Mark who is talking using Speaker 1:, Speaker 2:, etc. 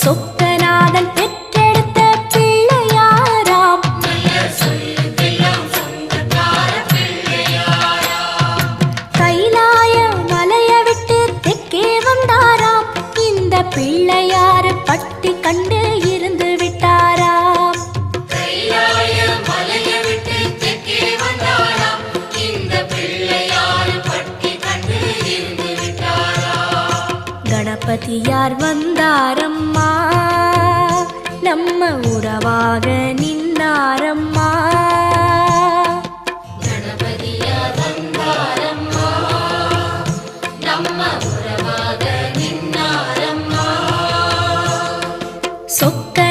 Speaker 1: சொக்கநாதன் பெற்றெடுத்த பிள்ளையாராம். கைலாய மலைய விட்டு தெற்கே வந்தாராம். இந்த பிள்ளையாரு பட்டி கண்டு இருந்து விட்டாராம். கணபதியார் வந்தாரம்மா, நம்ம உறவாக நின்னாரம்மா. கணபதியார் வந்தாரம்மா, நம்ம உறவாக நின்னாரம்மா. சொக்க